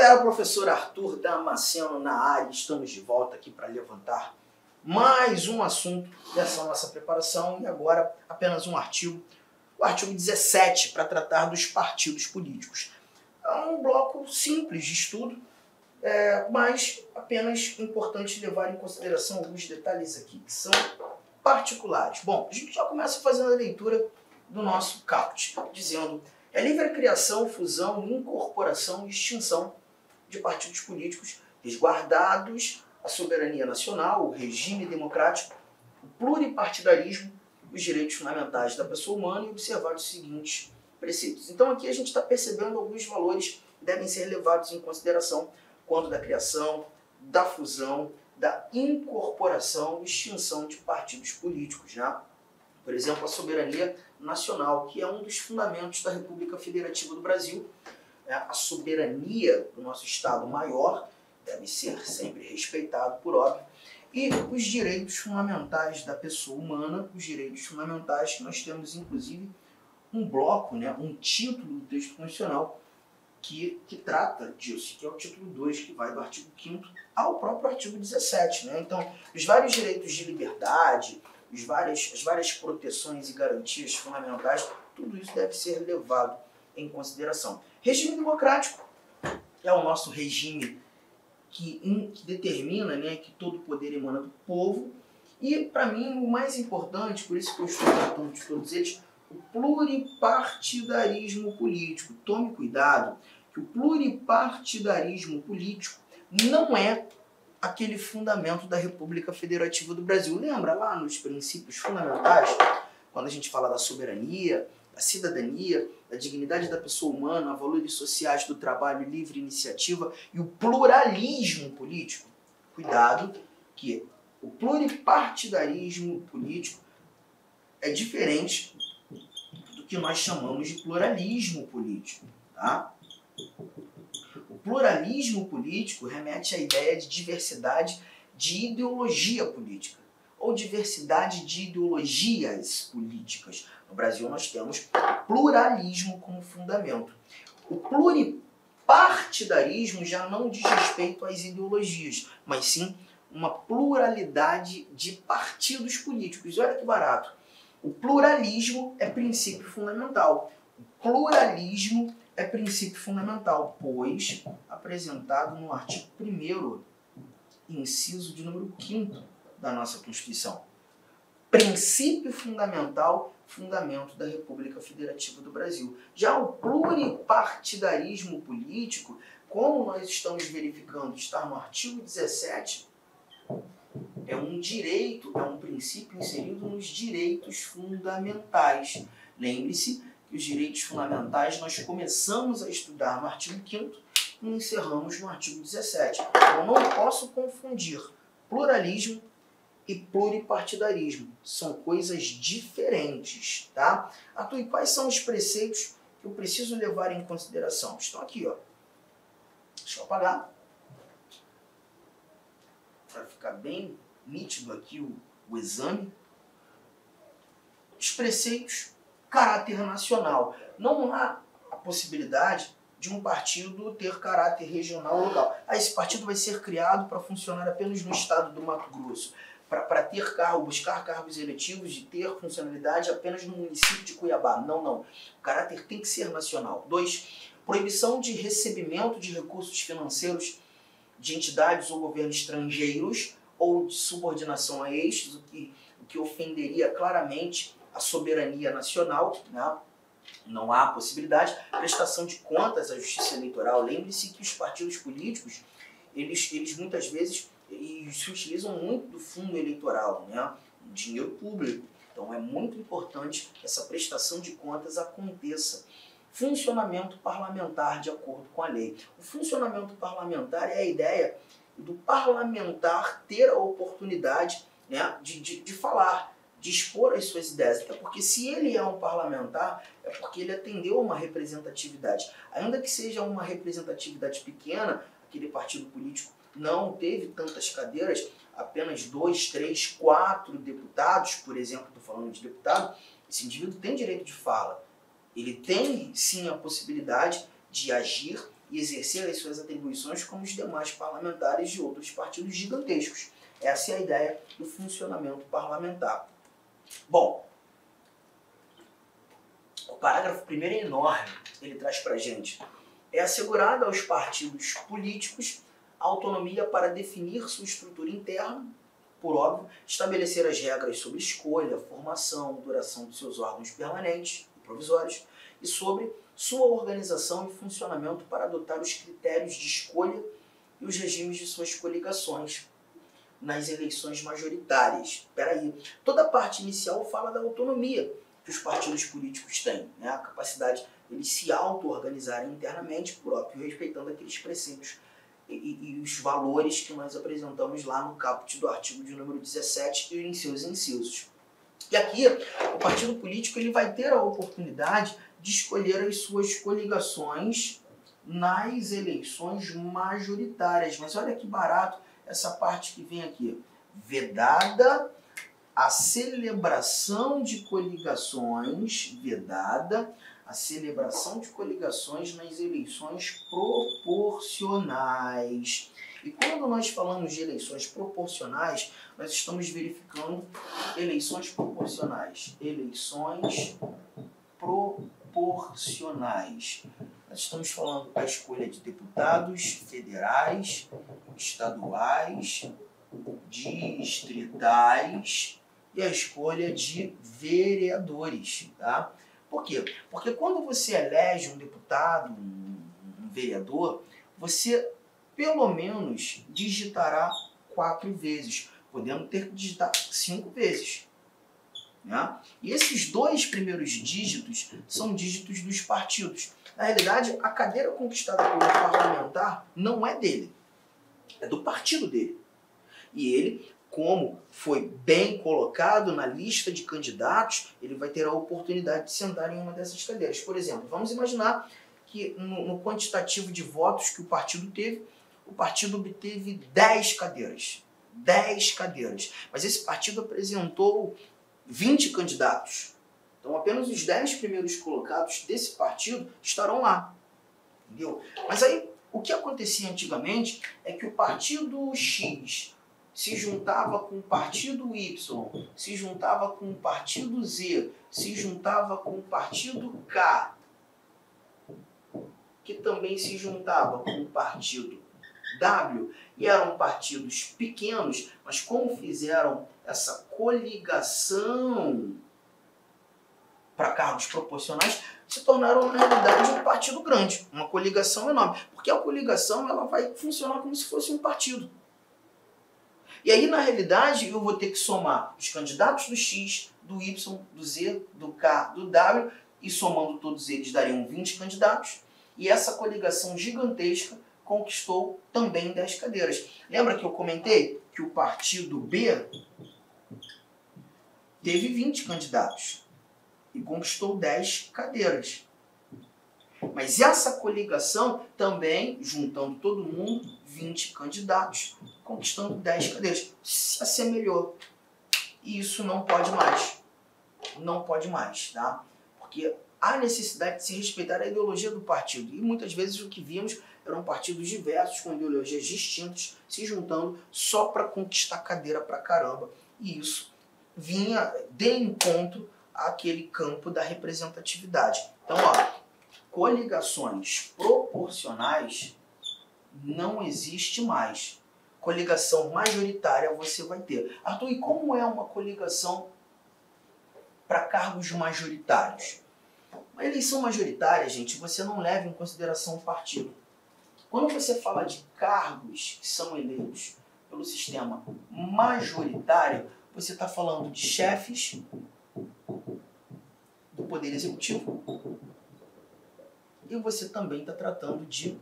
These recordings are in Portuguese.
galera, o professor Arthur Damasceno na área. Estamos de volta aqui para levantar mais um assunto dessa nossa preparação e agora apenas um artigo, o artigo 17, para tratar dos partidos políticos. É um bloco simples de estudo, mas apenas importante levar em consideração alguns detalhes aqui, que são particulares. Bom, a gente já começa fazendo a leitura do nosso caput, dizendo: é livre a criação, fusão, incorporação e extinção de partidos políticos, resguardados a soberania nacional, o regime democrático, o pluripartidarismo, os direitos fundamentais da pessoa humana e observados os seguintes preceitos. Então aqui a gente está percebendo alguns valores que devem ser levados em consideração quando da criação, da fusão, da incorporação e extinção de partidos políticos, né? Por exemplo, a soberania nacional, que é um dos fundamentos da República Federativa do Brasil. A soberania do nosso Estado maior deve ser sempre respeitado, por óbvio. E os direitos fundamentais da pessoa humana, os direitos fundamentais que nós temos, inclusive, um bloco, um título do texto constitucional que trata disso, que é o título 2, que vai do artigo 5º ao próprio artigo 17. Então, os vários direitos de liberdade, as várias proteções e garantias fundamentais, tudo isso deve ser levado em consideração. Regime democrático é o nosso regime que determina que todo poder emana do povo. E, para mim, o mais importante, por isso que eu estou tratando de todos eles, o pluripartidarismo político. Tome cuidado que o pluripartidarismo político não é aquele fundamento da República Federativa do Brasil. Lembra lá nos princípios fundamentais, quando a gente fala da soberania, da cidadania, da dignidade da pessoa humana, valores sociais do trabalho, livre iniciativa e o pluralismo político? Cuidado que o pluripartidarismo político é diferente do que nós chamamos de pluralismo político, tá? O pluralismo político remete à ideia de diversidade de ideologia política ou diversidade de ideologias políticas. No Brasil nós temos pluralismo como fundamento. O pluripartidarismo já não diz respeito às ideologias, mas sim uma pluralidade de partidos políticos. Olha que barato. O pluralismo é princípio fundamental. O pluralismo é princípio fundamental, pois apresentado no artigo 1º, inciso de número 5º da nossa Constituição. Princípio fundamental, fundamento da República Federativa do Brasil. Já o pluripartidarismo político, como nós estamos verificando, está no artigo 17, é um direito, é um princípio inserido nos direitos fundamentais. Lembre-se que os direitos fundamentais nós começamos a estudar no artigo 5º e encerramos no artigo 17. Eu não posso confundir pluralismo e pluripartidarismo. São coisas diferentes, tá? Arthur, e quais são os preceitos que eu preciso levar em consideração? Estão aqui, ó. Deixa eu apagar, para ficar bem nítido aqui o exame. Os preceitos, caráter nacional. Não há a possibilidade de um partido ter caráter regional ou local. Esse partido vai ser criado para funcionar apenas no estado do Mato Grosso, para ter buscar cargos eletivos e ter funcionalidade apenas no município de Cuiabá. Não. O caráter tem que ser nacional. 2. Proibição de recebimento de recursos financeiros de entidades ou governos estrangeiros ou de subordinação a estes, o que ofenderia claramente a soberania nacional, né? Não há possibilidade. Prestação de contas à justiça eleitoral. Lembre-se que os partidos políticos, eles muitas vezes se utilizam muito do fundo eleitoral, dinheiro público. Então é muito importante que essa prestação de contas aconteça. Funcionamento parlamentar de acordo com a lei. O funcionamento parlamentar é a ideia do parlamentar ter a oportunidade de falar, de expor as suas ideias. Até porque se ele é um parlamentar, é porque ele atendeu a uma representatividade. Ainda que seja uma representatividade pequena, aquele partido político não teve tantas cadeiras, apenas 2, 3, 4 deputados, por exemplo, estou falando de deputado, esse indivíduo tem direito de fala. Ele tem, sim, a possibilidade de agir e exercer as suas atribuições como os demais parlamentares de outros partidos gigantescos. Essa é a ideia do funcionamento parlamentar. Bom, o parágrafo 1º é enorme, ele traz para a gente: é assegurada aos partidos políticos a autonomia para definir sua estrutura interna, por óbvio, estabelecer as regras sobre escolha, formação, duração de seus órgãos permanentes e provisórios e sobre sua organização e funcionamento para adotar os critérios de escolha e os regimes de suas coligações nas eleições majoritárias. Peraí, toda a parte inicial fala da autonomia que os partidos políticos têm, né? A capacidade de eles se auto-organizarem internamente, próprio, respeitando aqueles preceitos e os valores que nós apresentamos lá no caput do artigo de número 17 e em seus incisos. E aqui, o partido político ele vai ter a oportunidade de escolher as suas coligações nas eleições majoritárias. Mas olha que barato essa parte que vem aqui. Vedada a celebração de coligações, vedada a celebração de coligações nas eleições proporcionais. E quando nós falamos de eleições proporcionais, nós estamos verificando eleições proporcionais. Eleições proporcionais. Nós estamos falando da escolha de deputados federais, estaduais, distritais e a escolha de vereadores, tá? Por quê? Porque quando você elege um deputado, um vereador, você pelo menos digitará 4 vezes, podendo ter que digitar 5 vezes. Né? E esses 2 primeiros dígitos são dígitos dos partidos. Na realidade, a cadeira conquistada pelo parlamentar não é dele, é do partido dele. E ele, como foi bem colocado na lista de candidatos, ele vai ter a oportunidade de sentar em uma dessas cadeiras. Por exemplo, vamos imaginar que no quantitativo de votos que o partido teve, o partido obteve 10 cadeiras. 10 cadeiras. Mas esse partido apresentou 20 candidatos. Então apenas os 10 primeiros colocados desse partido estarão lá. Entendeu? Mas aí, o que acontecia antigamente é que o partido X se juntava com o partido Y, se juntava com o partido Z, se juntava com o partido K, que também se juntava com o partido W, e eram partidos pequenos, mas como fizeram essa coligação para cargos proporcionais, se tornaram, na realidade, um partido grande, uma coligação enorme. Porque a coligação ela vai funcionar como se fosse um partido. E aí, na realidade, eu vou ter que somar os candidatos do X, do Y, do Z, do K, do W, e somando todos eles dariam 20 candidatos. E essa coligação gigantesca conquistou também 10 cadeiras. Lembra que eu comentei que o partido B teve 20 candidatos e conquistou 10 cadeiras. Mas essa coligação também, juntando todo mundo, 20 candidatos, conquistando 10 cadeiras, se assemelhou. E isso não pode mais. Não pode mais, tá? Porque há necessidade de se respeitar a ideologia do partido. E muitas vezes o que vimos eram partidos diversos, com ideologias distintas, se juntando só para conquistar cadeira pra caramba. E isso vinha de encontro àquele campo da representatividade. Então, ó, coligações proporcionais não existe mais. Coligação majoritária você vai ter. Arthur, e como é uma coligação para cargos majoritários? Uma eleição majoritária, gente, você não leva em consideração o partido. Quando você fala de cargos que são eleitos pelo sistema majoritário, você está falando de chefes do Poder Executivo e você também está tratando de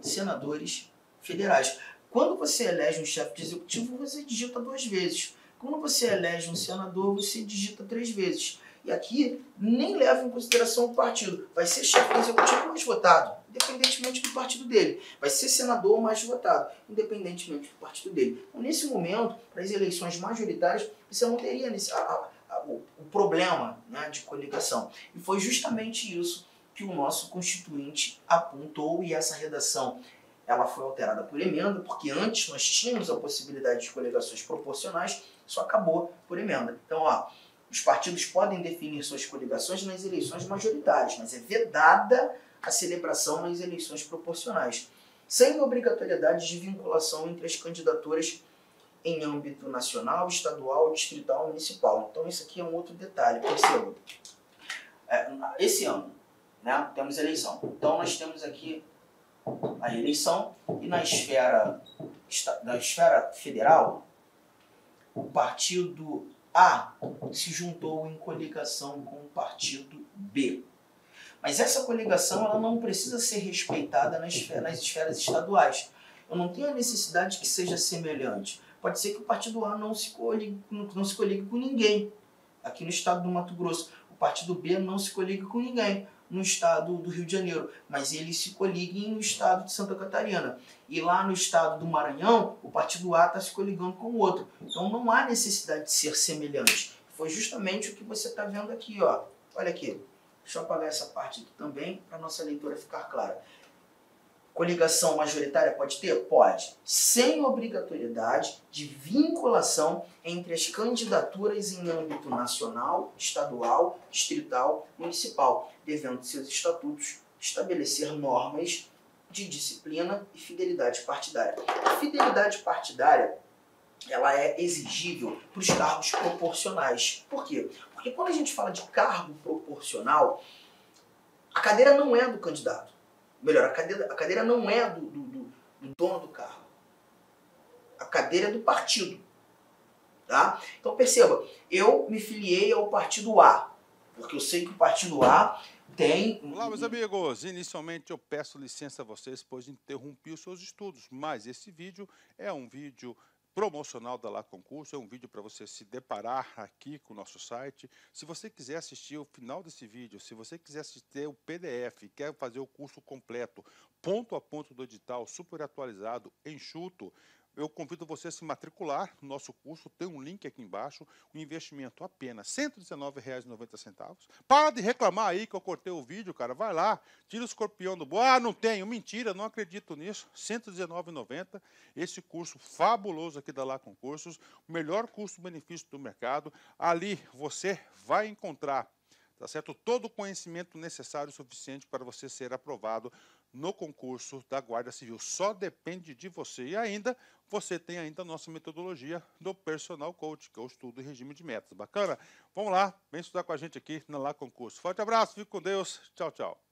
senadores federais. Quando você elege um chefe de executivo, você digita 2 vezes. Quando você elege um senador, você digita 3 vezes. E aqui nem leva em consideração o partido. Vai ser chefe do executivo mais votado, independentemente do partido dele. Vai ser senador mais votado, independentemente do partido dele. Então, nesse momento, para as eleições majoritárias, você não teria o problema, né, de coligação. E foi justamente isso que o nosso constituinte apontou, e essa redação ela foi alterada por emenda, porque antes nós tínhamos a possibilidade de coligações proporcionais, isso acabou por emenda. Então, ó, os partidos podem definir suas coligações nas eleições majoritárias, mas é vedada a celebração nas eleições proporcionais, sem obrigatoriedade de vinculação entre as candidaturas em âmbito nacional, estadual, distrital, municipal. Então, isso aqui é um outro detalhe, perceba. Esse ano, né, temos eleição. Então, nós temos aqui a eleição e na esfera federal, o partido A se juntou em coligação com o partido B. Mas essa coligação ela não precisa ser respeitada nas esferas estaduais. Eu não tenho a necessidade que seja semelhante. Pode ser que o partido A não se coligue com ninguém aqui no estado do Mato Grosso. O partido B não se coligue com ninguém no estado do Rio de Janeiro, mas eles se coliguem no estado de Santa Catarina. E lá no estado do Maranhão, o partido A está se coligando com o outro. Então não há necessidade de ser semelhante. Foi justamente o que você está vendo aqui, ó. Olha aqui. Deixa eu apagar essa parte aqui também, para a nossa leitura ficar clara. Coligação majoritária pode ter? Pode. Sem obrigatoriedade de vinculação entre as candidaturas em âmbito nacional, estadual, distrital, municipal, devendo seus estatutos estabelecer normas de disciplina e fidelidade partidária. A fidelidade partidária ela é exigível para os cargos proporcionais. Por quê? Porque quando a gente fala de cargo proporcional, a cadeira não é do candidato. Melhor, a cadeira não é do dono do cargo. A cadeira é do partido. Tá? Então perceba, eu me filiei ao partido A, porque eu sei que o partido A tem... Olá, meus amigos. Inicialmente eu peço licença a vocês, pois interrompi os seus estudos, mas esse vídeo é um vídeo promocional da Lá Concurso, é um vídeo para você se deparar aqui com o nosso site. Se você quiser assistir o final desse vídeo, se você quiser assistir o PDF, quer fazer o curso completo, ponto a ponto do edital, super atualizado, enxuto, eu convido você a se matricular no nosso curso, tem um link aqui embaixo, um investimento apenas R$ 119,90. Para de reclamar aí que eu cortei o vídeo, cara, vai lá, tira o escorpião do bolso. Ah, não tenho, mentira, não acredito nisso, R$ 119,90, esse curso fabuloso aqui da Lá Concursos, o melhor custo-benefício do mercado, ali você vai encontrar, tá certo? Todo o conhecimento necessário e suficiente para você ser aprovado no concurso da Guarda Civil. Só depende de você. E ainda, você tem ainda a nossa metodologia do Personal Coach, que é o estudo e regime de metas. Bacana? Vamos lá, vem estudar com a gente aqui na Lá Concurso. Forte abraço, fique com Deus. Tchau, tchau.